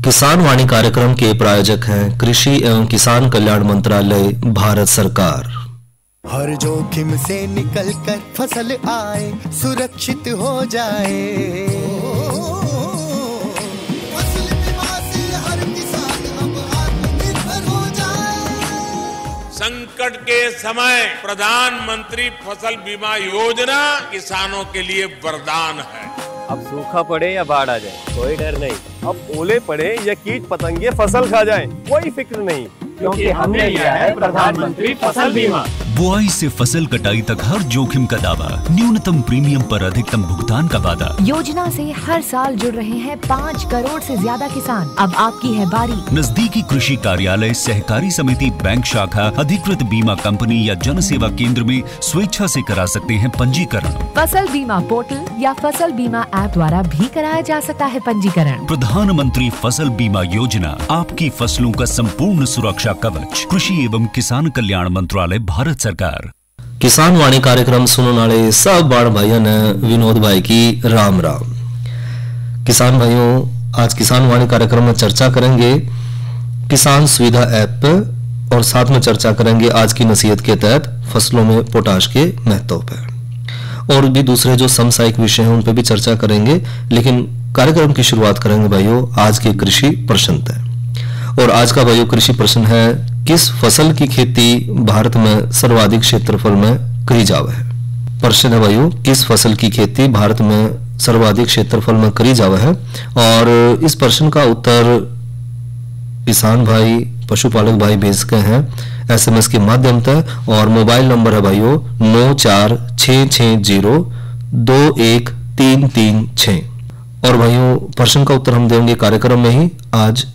किसान वाणी कार्यक्रम के प्रायोजक हैं कृषि एवं किसान कल्याण मंत्रालय, भारत सरकार। हर जोखिम से निकल कर फसल आए, सुरक्षित हो जाए। फसल बीमा से हर किसान अब आत्मनिर्भर हो जाए। संकट के समय प्रधानमंत्री फसल बीमा योजना किसानों के लिए वरदान है। अब सूखा पड़े या बाढ़ आ जाए कोई डर नहीं, अब ओले पड़े या कीट पतंगे फसल खा जाए कोई फिक्र नहीं, क्योंकि हमने लिया है प्रधानमंत्री फसल बीमा। बुआई से फसल कटाई तक हर जोखिम का दावा, न्यूनतम प्रीमियम पर अधिकतम भुगतान का वादा। योजना से हर साल जुड़ रहे हैं 5 करोड़ से ज्यादा किसान। अब आपकी है बारी। नजदीकी कृषि कार्यालय, सहकारी समिति, बैंक शाखा, अधिकृत बीमा कंपनी या जन सेवा केंद्र में स्वेच्छा से करा सकते हैं पंजीकरण। फसल बीमा पोर्टल या फसल बीमा ऐप द्वारा भी कराया जा सकता है पंजीकरण। प्रधानमंत्री फसल बीमा योजना, आपकी फसलों का संपूर्ण सुरक्षा कवच। कृषि एवं किसान कल्याण मंत्रालय, भारत सरकार। किसान वाणी कार्यक्रम सुनने वाले सब बाढ़ भाइयों ने विनोद भाई की राम राम। किसान भाइयों, आज किसान वाणी कार्यक्रम में चर्चा करेंगे किसान सुविधा ऐप पे और साथ में चर्चा करेंगे आज की नसीहत के तहत फसलों में पोटाश के महत्व पे, और भी दूसरे जो समसामयिक विषय हैं उन पे भी चर्चा करेंगे। लेकिन कार्यक्रम की शुरुआत करेंगे भाइयों आज के कृषि प्रश्न तय। और आज का भाइयों कृषि प्रश्न है, किस फसल की खेती भारत में सर्वाधिक क्षेत्रफल में करी जावे है। प्रश्न है भाइयों, किस फसल की खेती भारत में सर्वाधिक क्षेत्रफल में करी जावे है। और इस प्रश्न का उत्तर किसान भाई, पशुपालक भाई भेज के हैं SMS के माध्यम से, और मोबाइल नंबर है भाइयों 9466021336। और भाइयों प्रश्न का उत्तर हम देंगे कार्यक्रम में ही आज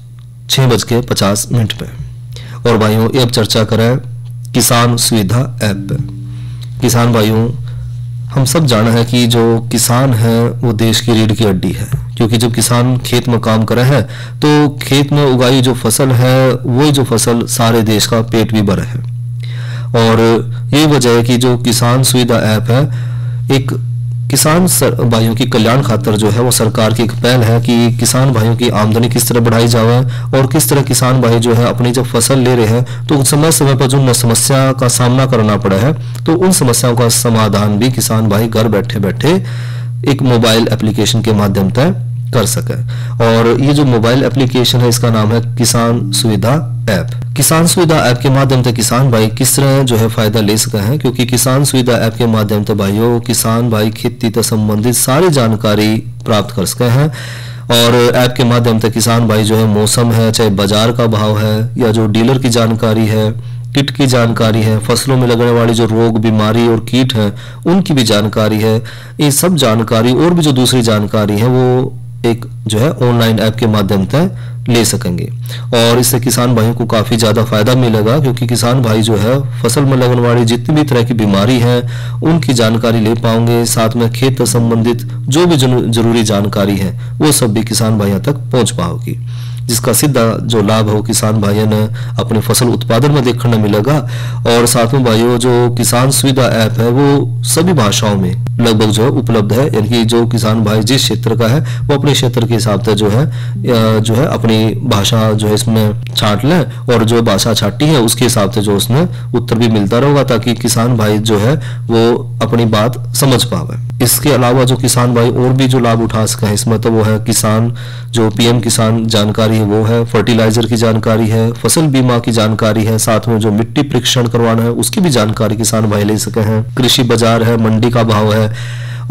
6:50 पे। और भाइयों अब चर्चा करें किसान सुविधा ऐप पे। किसान भाइयों, हम सब जाना है कि जो किसान है वो देश की रीढ़ की हड्डी है, क्योंकि जब किसान खेत में काम करे है तो खेत में उगाई जो फसल है वही जो फसल सारे देश का पेट भी भरे है। और यही वजह है कि जो किसान सुविधा ऐप है एक किसान भाइयों की कल्याण खातर जो है वो सरकार की एक पहल है कि किसान भाइयों की आमदनी किस तरह बढ़ाई जाए, और किस तरह किसान भाई जो है अपनी जब फसल ले रहे हैं तो समय समय पर जो समस्या का सामना करना पड़ा है तो उन समस्याओं का समाधान भी किसान भाई घर बैठे बैठे एक मोबाइल एप्लीकेशन के माध्यम से कर सके। और ये जो मोबाइल एप्लीकेशन है इसका नाम है किसान सुविधा ऐप। किसान सुविधा ऐप के माध्यम से किसान भाई किस तरह जो है फायदा ले सकते हैं, क्योंकि किसान सुविधा ऐप के माध्यम से भाइयों किसान भाई खेती से संबंधित सारी जानकारी प्राप्त कर सकते हैं। और ऐप के माध्यम से किसान भाई जो है मौसम है, चाहे बाजार का भाव है, या जो डीलर की जानकारी है, कीट की जानकारी है, फसलों में लगने वाली जो रोग, बीमारी और कीट है उनकी भी जानकारी है, ये सब जानकारी और भी जो दूसरी जानकारी है वो एक जो है ऑनलाइन ऐप के माध्यम से ले सकेंगे। और इससे किसान भाइयों को काफी ज्यादा फायदा मिलेगा, क्योंकि किसान भाई जो है फसल में लगने वाली जितनी भी तरह की बीमारी है उनकी जानकारी ले पाएंगे। साथ में खेत से संबंधित जो भी जरूरी जानकारी है वो सब भी किसान भाइयों तक पहुंच पाएगी, जिसका सीधा जो लाभ है वो किसान भाइयों ने अपने फसल उत्पादन में देखने मिलेगा। और साथ में भाइयों जो किसान सुविधा ऐप है वो सभी भाषाओं में लगभग जो है उपलब्ध है, यानी कि जो किसान भाई जिस क्षेत्र का है वो अपने क्षेत्र के हिसाब से जो है अपनी भाषा जो है इसमें छांट ले, और जो भाषा छाटी है उसके हिसाब से जो उसमें उत्तर भी मिलता रहेगा, ताकि किसान भाई जो है वो अपनी बात समझ पावे। इसके अलावा जो किसान भाई और भी जो लाभ उठा सके हैं इसमें तो वो है किसान जो PM किसान जानकारी है वो है, फर्टिलाइजर की जानकारी है, फसल बीमा की जानकारी है, साथ में जो मिट्टी परीक्षण करवाना है उसकी भी जानकारी किसान भाई ले सके हैं, कृषि बाजार है, मंडी का भाव है,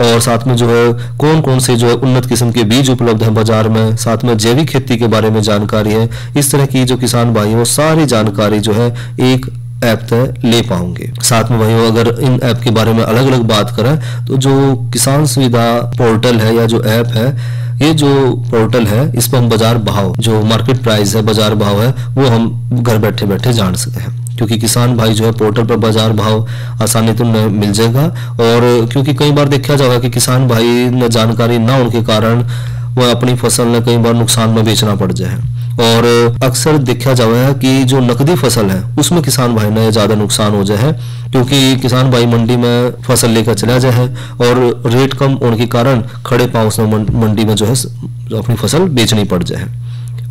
और साथ में जो है कौन कौन से जो है उन्नत किस्म के बीज उपलब्ध हैं बाजार में, साथ में जैविक खेती के बारे में जानकारी है। इस तरह की जो किसान भाई है वो सारी जानकारी जो है एक ऐप तक ले पाओगे। साथ में भाइयों अगर इन ऐप के बारे में अलग अलग बात करें तो जो किसान सुविधा पोर्टल है या जो ऐप है, ये जो पोर्टल है इस पर हम बाजार भाव जो मार्केट प्राइस है, बाजार भाव है, वो हम घर बैठे बैठे जान सकते हैं, क्योंकि किसान भाई जो है पोर्टल पर बाजार भाव आसानी तो मिल जाएगा। और क्योंकि कई बार देखा जाएगा कि किसान भाई ने जानकारी ना होने के कारण वह अपनी फसल ने कई बार नुकसान में बेचना पड़ जाए, और अक्सर देखा जाए कि जो नकदी फसल है उसमें किसान भाई ने ज्यादा नुकसान हो जाए, क्योंकि किसान भाई मंडी में फसल लेकर चला जाए और रेट कम होने के कारण खड़े पांव से मंडी में जो है अपनी फसल बेचनी पड़ जाए।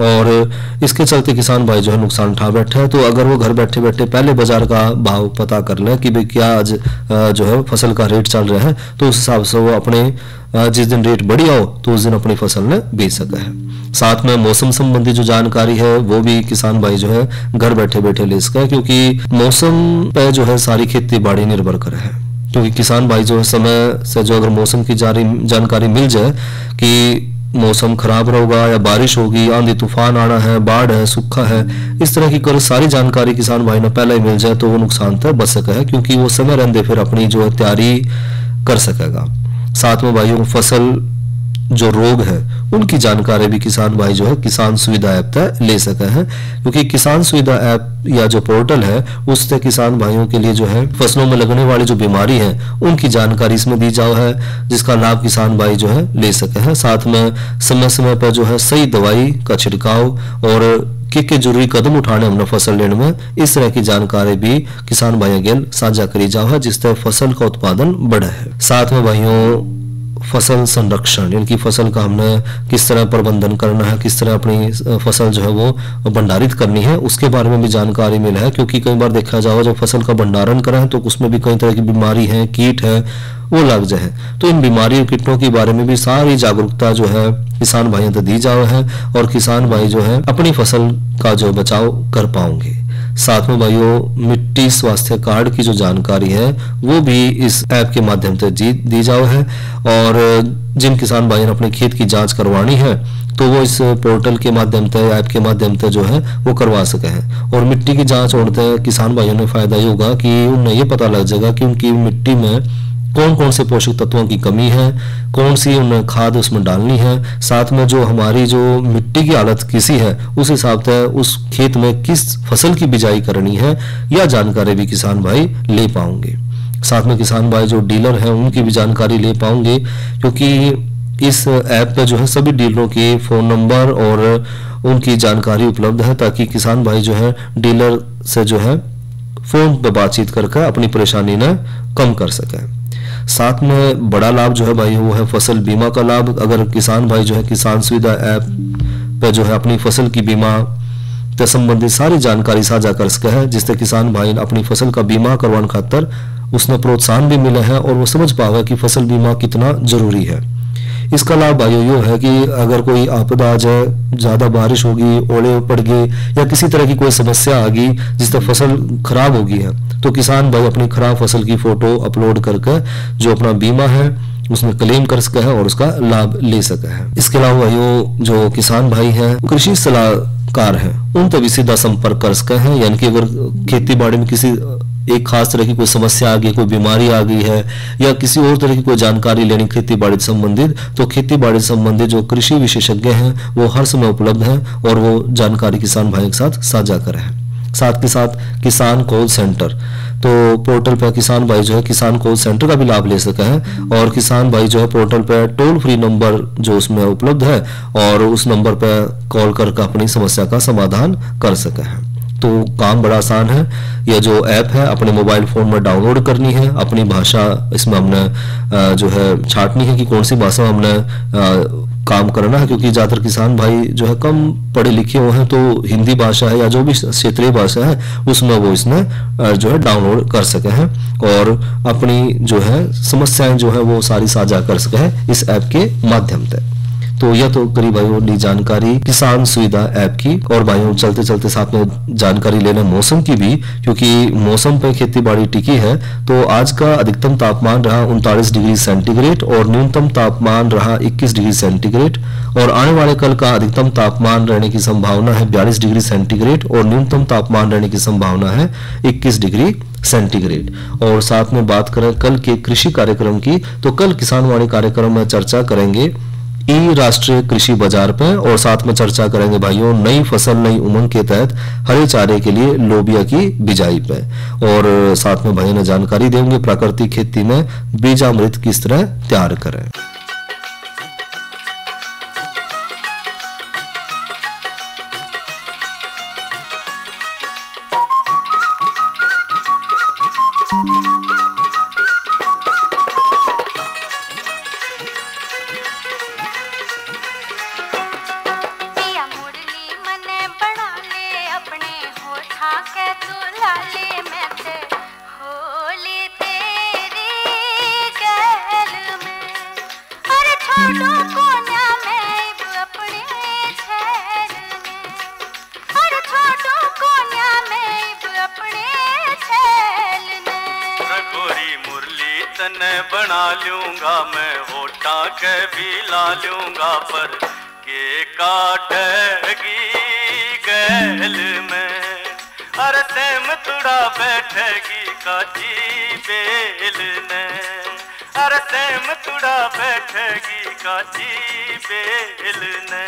और इसके चलते किसान भाई जो है नुकसान उठा बैठे हैं। तो अगर वो घर बैठे बैठे पहले बाजार का भाव पता कर ले कि भाई क्या आज जो है फसल का रेट चल रहा है, तो उस हिसाब से वो अपने जिस दिन रेट बढ़िया हो तो उस दिन अपनी फसल ने बेच सका है। साथ में मौसम संबंधी जो जानकारी है वो भी किसान भाई जो है घर बैठे बैठे ले सका है, क्योंकि मौसम पे जो है सारी खेती बाड़ी निर्भर करे है। क्योंकि किसान भाई जो है समय से जो अगर मौसम की जानकारी मिल जाए कि मौसम खराब होगा या बारिश होगी, आंधी तूफान आना है, बाढ़ है, सूखा है, इस तरह की सारी जानकारी किसान भाई ने पहले ही मिल जाए तो वो नुकसान तक बच सका है, क्योंकि वो समय रहते फिर अपनी जो है तैयारी कर सकेगा। साथ में भाइयों फसल जो रोग है उनकी जानकारी भी किसान भाई जो है किसान सुविधा ऐप तक ले सके हैं, क्योंकि किसान सुविधा ऐप या जो पोर्टल है उससे किसान भाइयों के लिए जो है फसलों में लगने वाली जो बीमारी है उनकी जानकारी इसमें दी जाओ है, जिसका लाभ किसान भाई जो है ले सके हैं। साथ में समय समय पर जो है सही दवाई का छिड़काव और के जरूरी कदम उठाने हमने फसल लेने में, इस तरह की जानकारी भी किसान भाइयों गेल साझा करी जाओ है, जिससे फसल का उत्पादन बढ़े है। साथ में भाइयों फसल संरक्षण यानी कि फसल का हमने किस तरह प्रबंधन करना है, किस तरह अपनी फसल जो है वो भंडारित करनी है, उसके बारे में भी जानकारी मिला है। क्योंकि कई बार देखा जाओ जब फसल का भंडारण करें तो उसमें भी कई तरह की बीमारी है, कीट है, वो लग जाए, तो इन बीमारी और कीटों के बारे में भी सारी जागरूकता जो है किसान भाइयों तक दी जाओ है और किसान भाई जो है अपनी फसल का जो बचाव कर पाओगे। साथ में भाइयों मिट्टी स्वास्थ्य कार्ड की जो जानकारी है वो भी इस ऐप के माध्यम से दी जाओ है, और जिन किसान भाइयों ने अपने खेत की जांच करवानी है तो वो इस पोर्टल के माध्यम से ऐप के माध्यम से जो है वो करवा सके हैं। और मिट्टी की जांच होने किसान भाइयों ने फायदा ये होगा कि उन्हें ये पता लग जाएगा कि उनकी मिट्टी में कौन कौन से पोषक तत्वों की कमी है, कौन सी उन्हें खाद उसमें डालनी है। साथ में जो हमारी जो मिट्टी की हालत किसी है उस हिसाब से उस खेत में किस फसल की बिजाई करनी है, यह जानकारी भी किसान भाई ले पाएंगे। साथ में किसान भाई जो डीलर हैं उनकी भी जानकारी ले पाएंगे, क्योंकि इस ऐप पे जो है सभी डीलरों के फोन नंबर और उनकी जानकारी उपलब्ध है, ताकि किसान भाई जो है डीलर से जो है फोन पे बातचीत करके अपनी परेशानी ने कम कर सके। साथ में बड़ा लाभ जो है भाई वो है फसल बीमा का लाभ। अगर किसान भाई जो है किसान सुविधा ऐप पे जो है अपनी फसल की बीमा से संबंधित सारी जानकारी साझा कर सके है, जिससे किसान भाई अपनी फसल का बीमा करवाने खातर उसने प्रोत्साहन भी मिला है और वो समझ पाएगा कि फसल बीमा कितना जरूरी है। इसका लाभ भाइयों यो है कि अगर कोई आपदा आ जाए, ज्यादा बारिश होगी, ओले पड़ गए या किसी तरह की कोई समस्या आ गई जिससे फसल खराब होगी है, तो किसान भाई अपनी खराब फसल की फोटो अपलोड करके जो अपना बीमा है उसमें क्लेम कर सका है और उसका लाभ ले सका है। इसके अलावा भाइयों जो किसान भाई हैं कृषि सलाहकार हैं उन तभी सीधा संपर्क कर सका है, यानी कि अगर खेती बाड़ी में किसी एक खास तरह की कोई समस्या आ गई, कोई बीमारी आ गई है या किसी और तरह की कोई जानकारी लेनी खेती बाड़ी से संबंधित, तो खेती बाड़ी से संबंधित जो कृषि विशेषज्ञ हैं वो हर समय उपलब्ध हैं और वो जानकारी किसान भाई के साथ साझा करें। साथ के साथ किसान कॉल सेंटर, तो पोर्टल पर किसान भाई जो है किसान कॉल सेंटर का भी लाभ ले सके हैं और किसान भाई जो है पोर्टल पर टोल फ्री नंबर जो उसमें उपलब्ध है और उस नंबर पर कॉल करके अपनी समस्या का समाधान कर सके हैं। तो काम बड़ा आसान है। यह जो ऐप है अपने मोबाइल फोन में डाउनलोड करनी है, अपनी भाषा इसमें हमने जो है छाटनी है कि कौन सी भाषा हमने काम करना है, क्योंकि ज्यादातर किसान भाई जो है कम पढ़े लिखे हुए हैं, तो हिंदी भाषा है या जो भी क्षेत्रीय भाषा है उसमें वो इसमें जो है डाउनलोड कर सके हैं और अपनी जो है समस्याएं जो है वो सारी साझा कर सके हैं इस ऐप के माध्यम से। तो यह तो करीब भाइयों जानकारी किसान सुविधा ऐप की। और भाइयों चलते चलते साथ में जानकारी लेना मौसम की भी, क्योंकि मौसम पर खेती बाड़ी टिकी है। तो आज का अधिकतम तापमान रहा 39 डिग्री सेंटीग्रेड और न्यूनतम तापमान रहा 21 डिग्री सेंटीग्रेड और आने वाले कल का अधिकतम तापमान रहने की संभावना है 42 डिग्री सेंटीग्रेड और न्यूनतम तापमान रहने की संभावना है 21 डिग्री सेंटीग्रेड। और साथ में बात करें कल के कृषि कार्यक्रम की, तो कल किसान वाणी कार्यक्रम में चर्चा करेंगे ई राष्ट्रीय कृषि बाजार पे और साथ में चर्चा करेंगे भाइयों नई फसल नई उमंग के तहत हरे चारे के लिए लोबिया की बिजाई पे और साथ में भाइयों ने जानकारी देंगे प्राकृतिक खेती में बीजामृत किस तरह तैयार करें। पिया मुरली लाले में ते होली तेरी गैल में। अरे छोड़ो कोना में अपने छैल ने। अरे छोड़ो कोना में अपने छैल ने। गोरी मुरली तने बना लूंगा मैं, होठा के भी ला लूंगा, पर के काटेगी गैल में। अरे सेम तुड़ा बैठेगी काची बेल ने। अरे सेम तुड़ा बैठेगी काची बेल ने।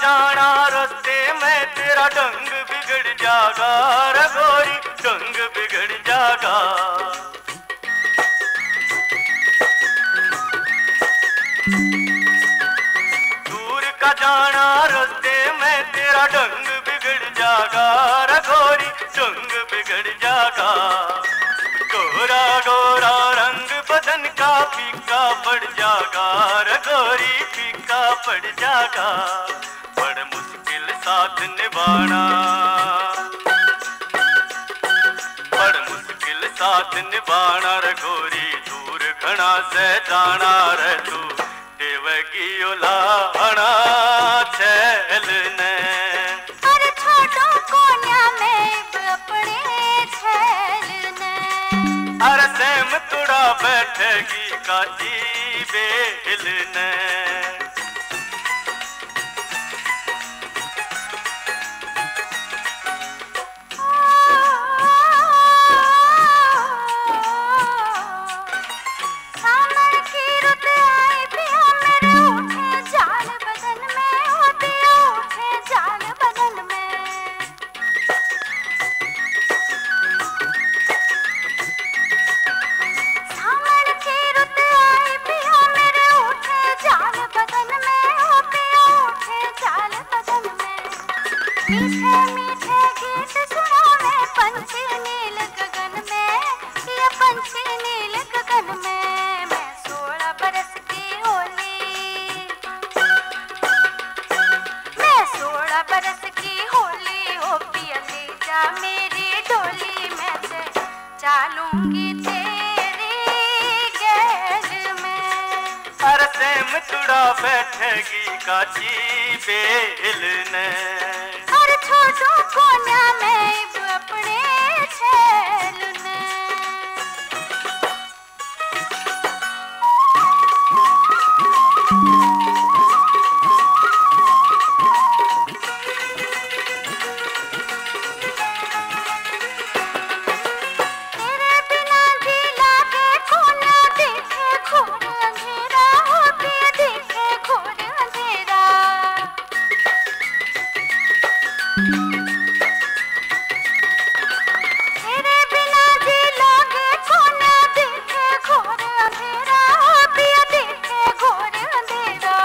जाना रास्ते में तेरा ढंग बिगड़ जागा रे गोरी, ढंग बिगड़ जागा। दूर का जाना रास्ते में तेरा ढंग बिगड़ जागा रे गोरी, ढंग बिगड़ जागा। गोरा गोरा रंग बदन का फीका पड़ जागा रे गोरी, फीका पड़ जागा। बड़ मुश्किल साथ निभाना, बड़ मुश्किल साथ निभाना रे गोरी, दूर घना से जाना रे तू देवगी उलाना छैल ने। अरे छोड़ो कोना में अपने छैल ने। अरे सेम तुड़ा बैठेगी काची बेल ने। मीठे मीठे गीत सुना मैं पंछी नील गगन में, ये पंछी नील गगन में। मैं 16 बरस की होली, मैं 16 बरस की होली, हो पिया ले जा मेरी डोली में से चालूंगी तेरी गैल में। अरे सेम तुड़ा बैठेगी काची बेल ने। अरे छोड़ो कोना में अपने छैल ने। तेरे बिना जी लागे कोना, देखे घोर अंधेरा, हो पिया देखे घोर अंधेरा। तेरे बिना जी लागे कोना, देखे घोर अंधेरा, हो पिया देखे घोर अंधेरा।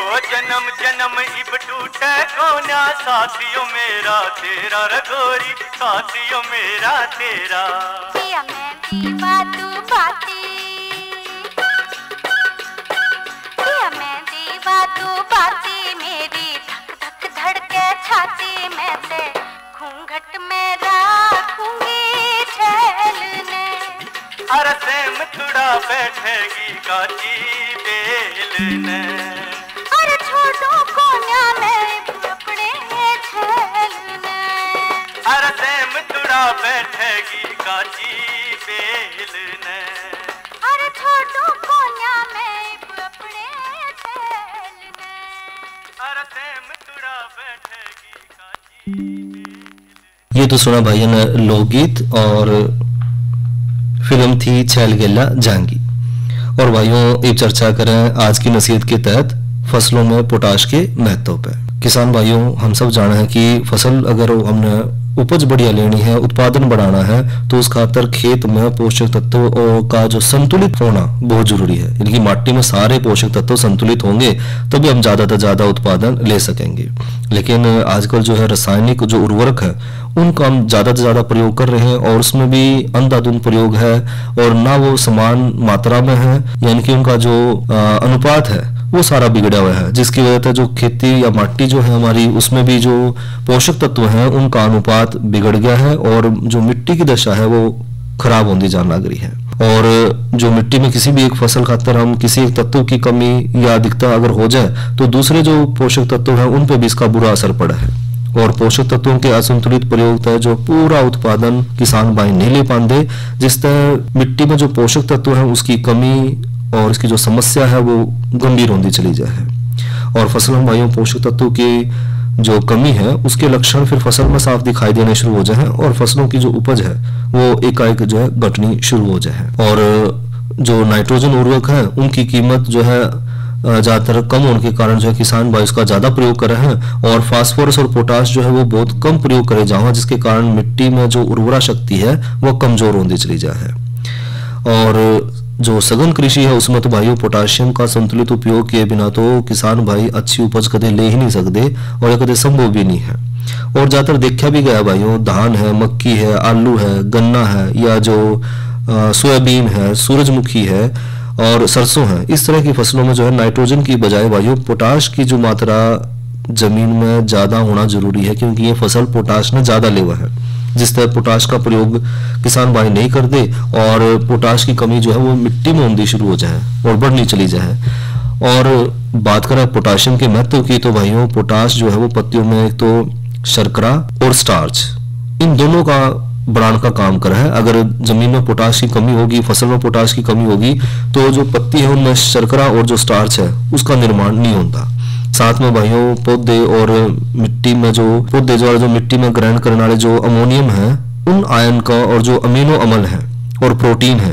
ओ जन्म जन्म इब टूटे कोना, साथियों मेरा तेरा रे गोरी, साथियों मेरा तेरा। पिया मैं दीवा तू बाती, पिया मैं दीवा तू बाती, मेरी धक धक धड़के छाती में से घूंघट में राखूंगी छैल ने। अरे सेम तुड़ा बैठेगी काची बेल ने। अरे छोड़ो कोना में अपने छैल ने। अरे सेम तुड़ा बैठेगी काची बेल ने। अरे छोड़ो कोना में अपने छैल ने। अरे सेम तुड़ा बैठेगी काची बेल। ये तो सुना भाइयों ने लोकगीत और फिल्म थी छैल गेला जांगी। और भाइयों अब चर्चा करें आज की नसीहत के तहत फसलों में पोटाश के महत्व पे। किसान भाइयों हम सब जाना है कि फसल अगर हमने उपज बढ़िया लेनी है, उत्पादन बढ़ाना है, तो उस खातर खेत में पोषक तत्वों का जो संतुलित होना बहुत जरूरी है। यानी कि माटी में सारे पोषक तत्व संतुलित होंगे तभी हम ज्यादा से ज्यादा उत्पादन ले सकेंगे। लेकिन आजकल जो है रासायनिक जो उर्वरक है उनका हम ज़्यादा से ज़्यादा प्रयोग कर रहे हैं और उसमें भी अंधाधुंध प्रयोग है और ना वो समान मात्रा में है, यानी कि उनका जो अनुपात है वो सारा बिगड़ा हुआ है, जिसकी वजह से जो खेती या माटी जो है हमारी उसमें भी जो पोषक तत्व हैं उनका अनुपात बिगड़ गया है और जो मिट्टी की दशा है वो खराब होती जाने लग रही है। और जो मिट्टी में किसी भी एक फसल खातर हम किसी एक तत्व की कमी या अधिकता अगर हो जाए तो दूसरे जो पोषक तत्व हैं उन पे भी इसका बुरा असर पड़ा है और पोषक तत्वों के असंतुलित प्रयोग है जो पूरा उत्पादन किसान भाई नहीं ले पाते, जिस तरह मिट्टी में जो पोषक तत्व है उसकी कमी और इसकी जो समस्या है वो गंभीर होती चली जाए और फसलों भाइयों पोषक तत्वों की जो कमी है उसके लक्षण फिर फसल में साफ दिखाई देने शुरू हो जाए और फसलों की जो उपज है वो एकाएक जो है घटनी शुरू हो जाए और जो नाइट्रोजन उर्वरक है उनकी कीमत जो है ज्यादातर कम होने के कारण जो है किसान भाई उसका ज्यादा प्रयोग कर रहे हैं और फास्फोरस और पोटाश जो है वो बहुत कम प्रयोग करे जाओ, जिसके कारण मिट्टी में जो उर्वरा शक्ति है वो कमजोर होती चली जाए। और जो सघन कृषि है उसमें तो भाइयों पोटाशियम का संतुलित उपयोग किए बिना तो किसान भाई अच्छी उपज कदे ले ही नहीं सकते और ये कदे संभव भी नहीं है। और ज्यादातर देखा भी गया भाइयों, धान है, मक्की है, आलू है, गन्ना है या जो सोयाबीन है, सूरजमुखी है और सरसों है, इस तरह की फसलों में जो है नाइट्रोजन की बजाय भाइयों पोटाश की जो मात्रा जमीन में ज्यादा होना जरूरी है, क्योंकि ये फसल पोटाश में ज्यादा लेवा है। जिस तरह पोटाश का प्रयोग किसान भाई नहीं करते और पोटाश की कमी जो है वो मिट्टी में होनी शुरू हो जाए और बढ़नी चली जाए। और बात करें पोटाशियम के महत्व की तो भाइयों पोटाश जो है वो पत्तियों में एक तो शर्करा और स्टार्च इन दोनों का बढ़ाने का काम कर रहा है। अगर जमीन में पोटाश की कमी होगी, फसल में पोटाश की कमी होगी तो जो पत्ती है उनमें शर्करा और जो स्टार्च है उसका निर्माण नहीं होता। साथ में भाइयों पौधे और मिट्टी में जो पौधे जो मिट्टी में ग्रहण करने वाले जो अमोनियम है उन आयन का और जो अमीनो अम्ल है और प्रोटीन है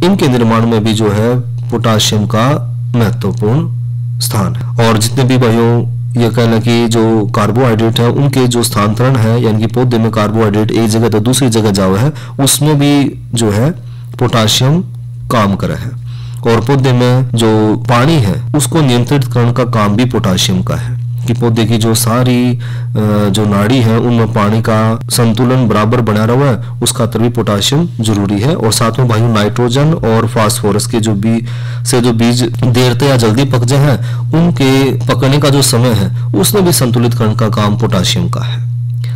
इनके निर्माण में भी जो है पोटाशियम का महत्वपूर्ण स्थान है। और जितने भी भाइयों ये कहना कि जो कार्बोहाइड्रेट है उनके जो स्थानांतरण है, यानी कि पौधे में कार्बोहाइड्रेट एक जगह तो दूसरी जगह जाओ है, उसमें भी जो है पोटाशियम काम करे है। और पौधे में जो पानी है उसको नियंत्रित करने का काम भी पोटाशियम का है कि पौधे की जो सारी जो नाड़ी है उनमें पानी का संतुलन बराबर बना रहा है, उसका भी पोटाशियम जरूरी है। और साथ में भाई नाइट्रोजन और फास्फोरस के जो बीज देरते या जल्दी पक जाए हैं उनके पकने का जो समय है उसमें भी संतुलित करने का काम पोटाशियम का है।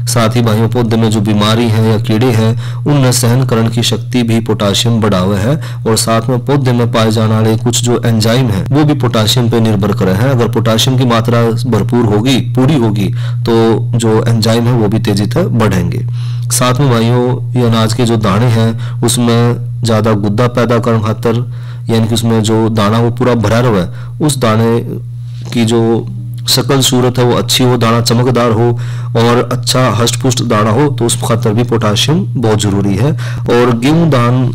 साथ ही भाइयों पौधे में जो बीमारी है या कीड़े हैं उनमें सहन करने की शक्ति भी पोटाशियम बढ़ावा है। और साथ में पौधे में पाए जाने वाले कुछ जो एंजाइम है वो भी पोटाशियम पे निर्भर करे हैं। अगर पोटाशियम की मात्रा भरपूर होगी, पूरी होगी, तो जो एंजाइम है वो भी तेजी से बढ़ेंगे। साथ में भाइयों ये अनाज के जो दाने हैं उसमें ज्यादा गुद्दा पैदा करने खातर, यानी कि उसमें जो दाना वो पूरा भरा रहा है, उस दाने की जो शकल सूरत है वो अच्छी हो, दाना चमकदार हो और अच्छा हष्ट पुष्ट दाना हो, तो उस खातर भी पोटाशियम बहुत जरूरी है। और गेहूं धान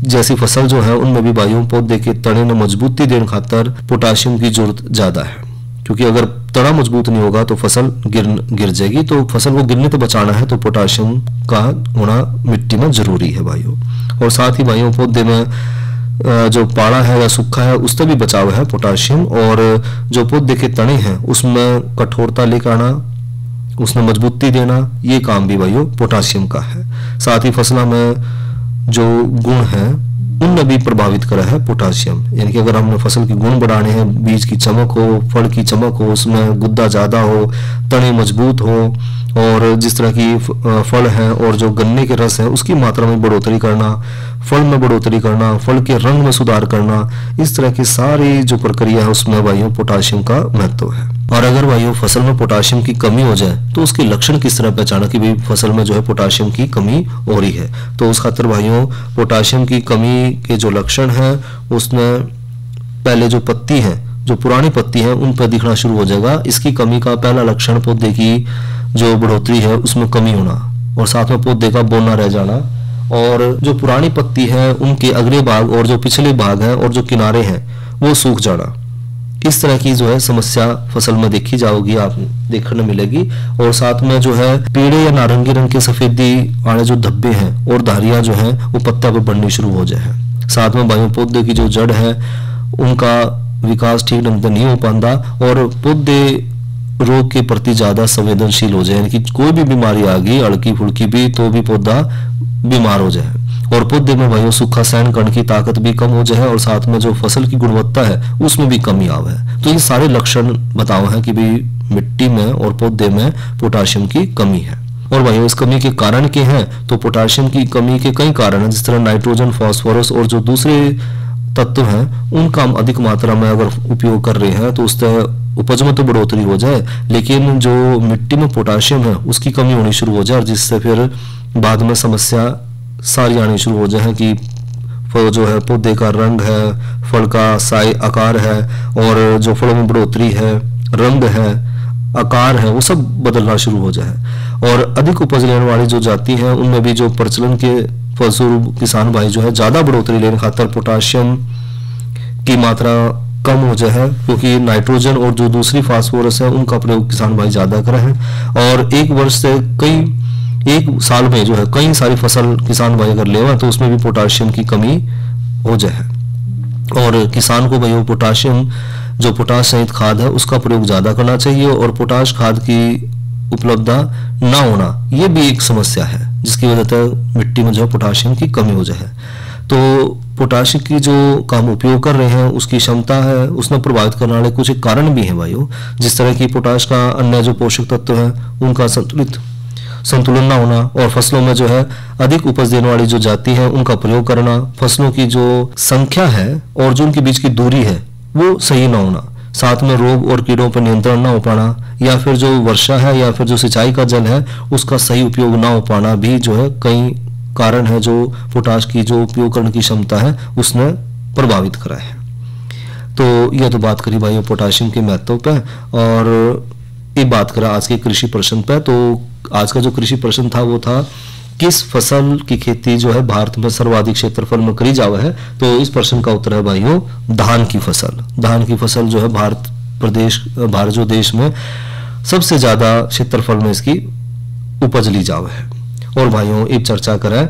जैसी फसल जो है उनमें भी भाइयों पौधे के तने में मजबूती देने खातर पोटाशियम की जरूरत ज्यादा है, क्योंकि अगर तना मजबूत नहीं होगा तो फसल गिर जाएगी। तो फसल को गिरने तो बचाना है तो पोटाशियम का होना मिट्टी में जरूरी है भाइयों। और साथ ही भाइयों पौधे में जो पाड़ा है या सूखा है उससे भी बचाव है पोटाशियम। और जो पौधे के तने हैं उसमें कठोरता लेकर आना, उसमें मजबूती देना, ये काम भी भाइयों पोटाशियम का है। साथ ही फसलों में जो गुण है उनमें भी प्रभावित करा है पोटाशियम, यानी कि अगर हमने फसल के गुण बढ़ाने हैं, बीज की चमक हो, फल की चमक हो, उसमें गुद्दा ज्यादा हो, तने मजबूत हो और जिस तरह की फल है और जो गन्ने के रस है उसकी मात्रा में बढ़ोतरी करना, फल में बढ़ोतरी करना, फल के रंग में सुधार करना, इस तरह की सारी जो प्रक्रिया है उसमें भाइयों पोटाशियम का महत्व है। और अगर भाइयों फसल में पोटाशियम की कमी हो जाए तो उसके लक्षण किस तरह पहचाना कि भाई फसल में जो है पोटाशियम की कमी हो रही है। तो उस खातर भाइयों पोटाशियम की कमी के जो लक्षण है उसमें पहले जो पत्ती है, जो पुरानी पत्ती है उन पर दिखना शुरू हो जाएगा। इसकी कमी का पहला लक्षण पौधे की जो बढ़ोतरी है उसमें कमी होना और साथ में पौधे का बौना रह जाना और जो पुरानी पत्ती है उनके अगले भाग और जो पिछले भाग है और जो किनारे हैं वो सूख जाना, इस तरह की जो है समस्या फसल में देखी जाओगी, आप देखने मिलेगी। और साथ में जो है पीले या नारंगी रंग के सफेदी वाले जो धब्बे हैं और धारियां जो हैं वो पत्ता पे बढ़नी शुरू हो जाए। साथ में भाइयों पौधे की जो जड़ है उनका विकास ठीक ढंग से नहीं हो पाता और पौधे रोग के प्रति ज्यादा संवेदनशील हो जाए, यानी कि कोई भी बीमारी आ गई हल्की फुल्की भी तो भी पौधा बीमार हो जाए। और पौधे में भाइयों सूखा सहन करने की ताकत भी कम हो जाए और साथ में जो फसल की गुणवत्ता है उसमें भी कमी आवे। तो ये सारे लक्षण बताओ हैं कि भाई मिट्टी में और पौधे में पोटाशियम की कमी है। और भाइयों इस कमी के कारण क्या हैं? तो पोटाशियम की कमी के कई कारण हैं, जिस तरह नाइट्रोजन, फास्फोरस और जो दूसरे तत्व हैं उनका हम अधिक मात्रा में अगर उपयोग कर रहे हैं तो उससे उपज में तो बढ़ोतरी हो जाए, लेकिन जो मिट्टी में पोटाशियम है उसकी कमी होनी शुरू हो जाए और जिससे फिर बाद में समस्या सारी आनी शुरू हो जाए कि जो है पौधे का रंग है, फल का साइज आकार है और जो फलों में बढ़ोतरी है, रंग है, आकार है, वो सब बदलना शुरू हो जाए। और अधिक उपज लेने वाली जो जाति है उनमें भी जो प्रचलन के फलस्वरूप किसान भाई जो है ज्यादा बढ़ोतरी लेने खातर पोटाशियम की मात्रा कम हो जाए, क्योंकि नाइट्रोजन और जो दूसरी फास्फोरस है उनका प्रयोग किसान भाई ज्यादा कर रहे हैं। और एक वर्ष से एक साल में जो है कई सारी फसल किसान भाई अगर लेवा तो उसमें भी पोटाशियम की कमी हो जाए। और किसान को भाई पोटाशियम जो पोटाश सहित खाद है उसका प्रयोग ज्यादा करना चाहिए और पोटाश खाद की उपलब्धता ना होना ये भी एक समस्या है जिसकी वजह से मिट्टी में जो पोटाशियम की कमी हो जाए। तो पोटाशियम की जो काम उपयोग कर रहे हैं उसकी क्षमता है उसमें प्रभावित करने वाले कुछ कारण भी हैं भाइयों, जिस तरह की पोटाश का अन्य जो पोषक तत्व है उनका संतुलन ना होना और फसलों में जो है अधिक उपज देने वाली जो जाति है उनका प्रयोग करना, फसलों की जो संख्या है और जो उनके बीच की दूरी है वो सही ना होना, साथ में रोग और कीड़ों पर नियंत्रण ना हो पाना या फिर जो वर्षा है या फिर जो सिंचाई का जल है उसका सही उपयोग ना हो पाना भी जो है कई कारण है जो पोटाश की जो उपयोग करने की क्षमता है उसने प्रभावित करा है। तो यह तो बात करी भाई पोटाशियम के महत्व पे और ये बात करा आज के कृषि प्रश्न पे। तो आज का जो कृषि प्रश्न था वो था किस फसल की खेती जो है भारत में सर्वाधिक क्षेत्रफल में करी जावा है? तो इस प्रश्न का उत्तर है भाइयों धान की फसल। धान की फसल जो है भारत जो देश में सबसे ज्यादा क्षेत्रफल में इसकी उपज ली जावा है। और भाइयों एक चर्चा करें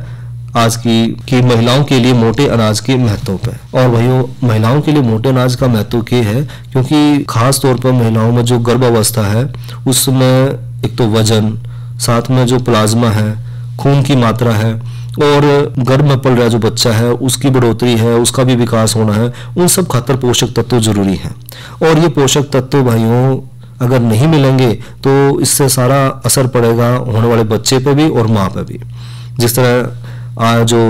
आज की महिलाओं के लिए मोटे अनाज के महत्व पे। और भाइयों महिलाओं के लिए मोटे अनाज का महत्व क्या है? क्योंकि खास तौर पर महिलाओं में जो गर्भावस्था है उसमें एक तो वजन, साथ में जो प्लाज्मा है, खून की मात्रा है और गर्भ में पल रहा जो बच्चा है उसकी बढ़ोतरी है, उसका भी विकास होना है, उन सब खातर पोषक तत्व जरूरी है। और ये पोषक तत्व भाइयों अगर नहीं मिलेंगे तो इससे सारा असर पड़ेगा होने वाले बच्चे पे भी और माँ पे भी। जिस तरह जो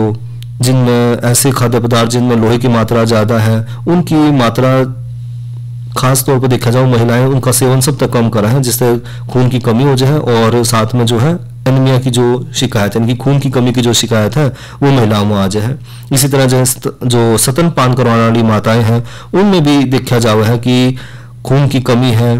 जिनमें ऐसे खाद्य पदार्थ जिनमें लोहे की मात्रा ज्यादा है उनकी मात्रा खास तौर पर देखा जाए महिलाएं उनका सेवन सब तक कम करा है जिससे खून की कमी हो जाए और साथ में जो है एनीमिया की जो शिकायत है, खून की कमी की जो शिकायत है वो महिलाओं में आ जाए। इसी तरह जो स्तन पान करवाने वाली माताएं हैं उनमें भी देखा जावा है कि खून की कमी है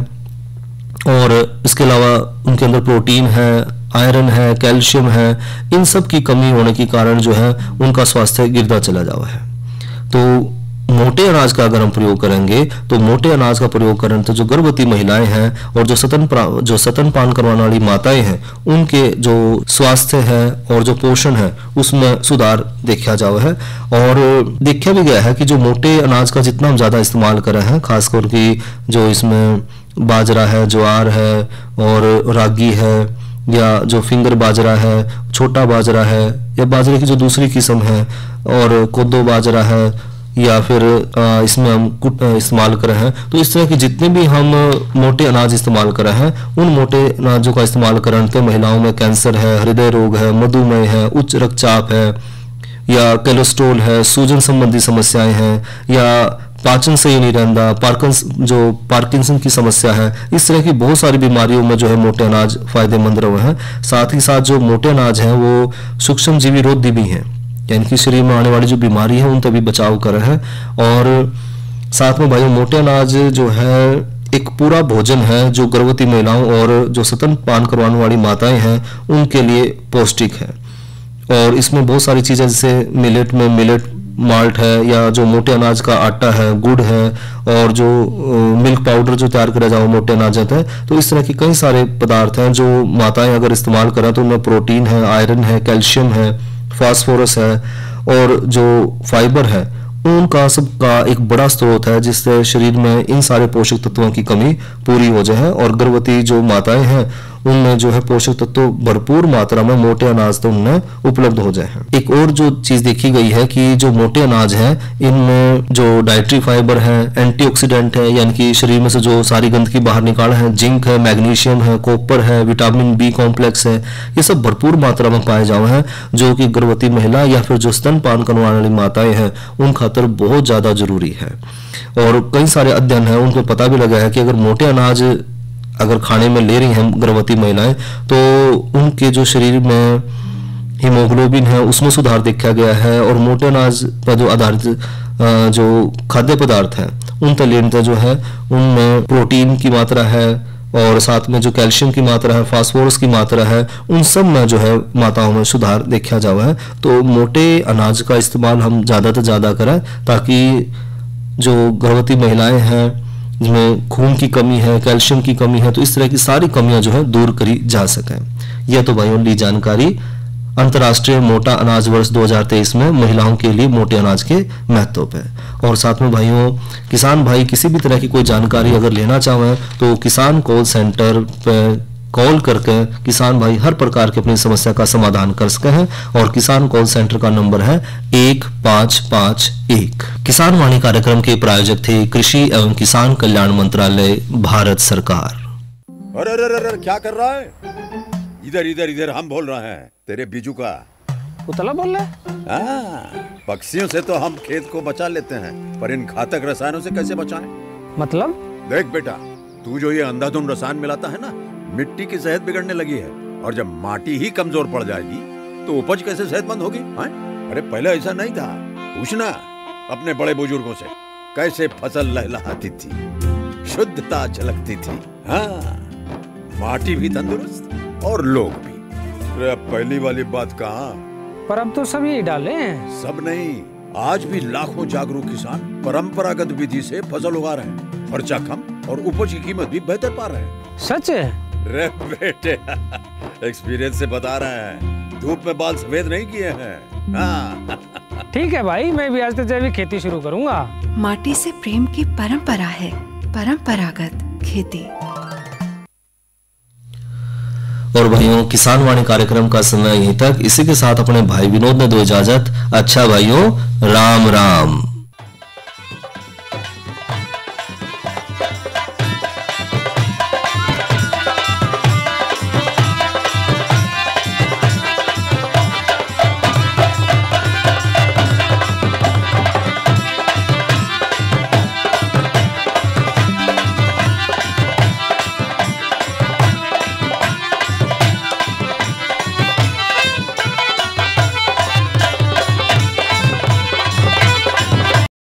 और इसके अलावा उनके अंदर प्रोटीन है, आयरन है, कैल्शियम है, इन सब की कमी होने के कारण जो है उनका स्वास्थ्य गिरता चला जावा है। तो मोटे अनाज का अगर हम प्रयोग करेंगे तो मोटे अनाज का प्रयोग करें तो जो गर्भवती महिलाएं हैं और जो स्तनपान करवाने वाली माताएं हैं उनके जो स्वास्थ्य है और जो पोषण है उसमें सुधार देखा जावा है। और देखा भी गया है कि जो मोटे अनाज का जितना हम ज्यादा इस्तेमाल करें हैं खासकर कि जो इसमें बाजरा है, ज्वार है और रागी है या जो फिंगर बाजरा है, छोटा बाजरा है या बाजरे की जो दूसरी किस्म है और कोदो बाजरा है या फिर इसमें हम इस्तेमाल कर रहे हैं। तो इस तरह के जितने भी हम मोटे अनाज इस्तेमाल कर रहे हैं उन मोटे अनाजों का इस्तेमाल करने से महिलाओं में कैंसर है, हृदय रोग है, मधुमेह है, उच्च रक्तचाप है या कोलेस्ट्रॉल है, सूजन संबंधी समस्याएं हैं या पाचन सही नहीं रहता, पार्किंसन की समस्या है, इस तरह की बहुत सारी बीमारियों में जो है मोटे अनाज फायदेमंद रहे हैं। साथ ही साथ जो मोटे अनाज हैं वो सूक्ष्म जीवी रोधी भी हैं, यानी कि शरीर में आने वाली जो बीमारी है उन तभी बचाव कर रहे हैं। और साथ में भाई मोटे अनाज जो है एक पूरा भोजन है जो गर्भवती महिलाओं और जो स्तन पान करवाने वाली माताएं हैं उनके लिए पौष्टिक है। और इसमें बहुत सारी चीजें जैसे मिलेट माल्ट है या जो मोटे अनाज का आटा है, गुड़ है और जो मिल्क पाउडर जो तैयार करा जाओ मोटे अनाज जाता है। तो इस तरह के कई सारे पदार्थ हैं जो माताएं अगर इस्तेमाल करें तो उनमें प्रोटीन है, आयरन है, कैल्शियम है, फास्फोरस है और जो फाइबर है ऊन का सबका एक बड़ा स्रोत है जिससे शरीर में इन सारे पोषक तत्वों की कमी पूरी हो जाए, और गर्भवती जो माताएं हैं उनमें जो है पोषक तत्व भरपूर मात्रा में मोटे अनाज तो उनमें उपलब्ध हो जाए। एक और जो चीज देखी गई है कि जो मोटे अनाज है इनमें जो डाइटरी फाइबर है, एंटीऑक्सीडेंट है, यानी कि शरीर में से जो सारी गंदगी बाहर निकाल है, जिंक है, मैग्नीशियम है, कॉपर है, विटामिन बी कॉम्प्लेक्स है, ये सब भरपूर मात्रा में पाए जाए हैं, जो कि गर्भवती महिला या फिर जो स्तनपान करने वाली माताएं हैं उन खातर बहुत ज्यादा जरूरी है। और कई सारे अध्ययन है उनको पता भी लगा है कि अगर मोटे अनाज अगर खाने में ले रही हैं गर्भवती महिलाएं तो उनके जो शरीर में हीमोग्लोबिन है उसमें सुधार देखा गया है, और मोटे अनाज पर जो आधारित जो खाद्य पदार्थ है उन तलीनता जो है उनमें प्रोटीन की मात्रा है, और साथ में जो कैल्शियम की मात्रा है, फास्फोरस की मात्रा है, उन सब में जो है माताओं में सुधार देखा जावा है। तो मोटे अनाज का इस्तेमाल हम ज़्यादा से ज़्यादा करें ताकि जो गर्भवती महिलाएं हैं जिसमें खून की कमी है, कैल्शियम की कमी है, तो इस तरह की सारी कमियां जो है दूर करी जा सकें। यह तो भाइयों ली जानकारी अंतर्राष्ट्रीय मोटा अनाज वर्ष 2023 में महिलाओं के लिए मोटे अनाज के महत्व पे। और साथ में भाइयों किसान भाई किसी भी तरह की कोई जानकारी अगर लेना चाहें तो किसान कॉल सेंटर पे कॉल करके किसान भाई हर प्रकार की अपनी समस्या का समाधान कर सकते हैं, और किसान कॉल सेंटर का नंबर है 1551। किसान वाणी कार्यक्रम के प्रायोजक थे कृषि एवं किसान कल्याण मंत्रालय, भारत सरकार। अरे अरे अरे क्या कर रहा है? इधर इधर इधर हम बोल रहे हैं तेरे बीजू का। पुतला बोल रहा है? पक्षियों से तो हम खेत को बचा लेते हैं, पर इन घातक रसायनों से कैसे बचाएं? मतलब? देख बेटा, तू जो ये अंधाधुंध रसायन मिलाता है ना, मिट्टी की सेहत बिगड़ने लगी है, और जब माटी ही कमजोर पड़ जाएगी तो उपज कैसे सेहतमंद होगी? अरे पहले ऐसा नहीं था, पूछना अपने बड़े बुजुर्गों से, कैसे फसल लहलहाती थी, शुद्धता झलकती थी। हाँ, माटी भी तंदुरुस्त और लोग भी। अरे पहली वाली बात कहाँ? पर अब तो सब यही डाले हैं। सब नहीं, आज भी लाखों जागरूक किसान परंपरागत विधि से फसल उगा रहे हैं, खर्चा कम और उपज की कीमत भी बेहतर पा रहे हैं। सच है? रे बेटे एक्सपीरियंस से बता रहे हैं, धूप में बाल सफेद नहीं किए हैं। हाँ। ठीक है भाई, मैं भी आज से जैविक खेती शुरू करूंगा। माटी से प्रेम की परंपरा है, परंपरागत खेती। और भाइयों किसान वाणी कार्यक्रम का समय यहीं तक। इसी के साथ अपने भाई विनोद ने दो इजाजत। अच्छा भाइयों, राम राम।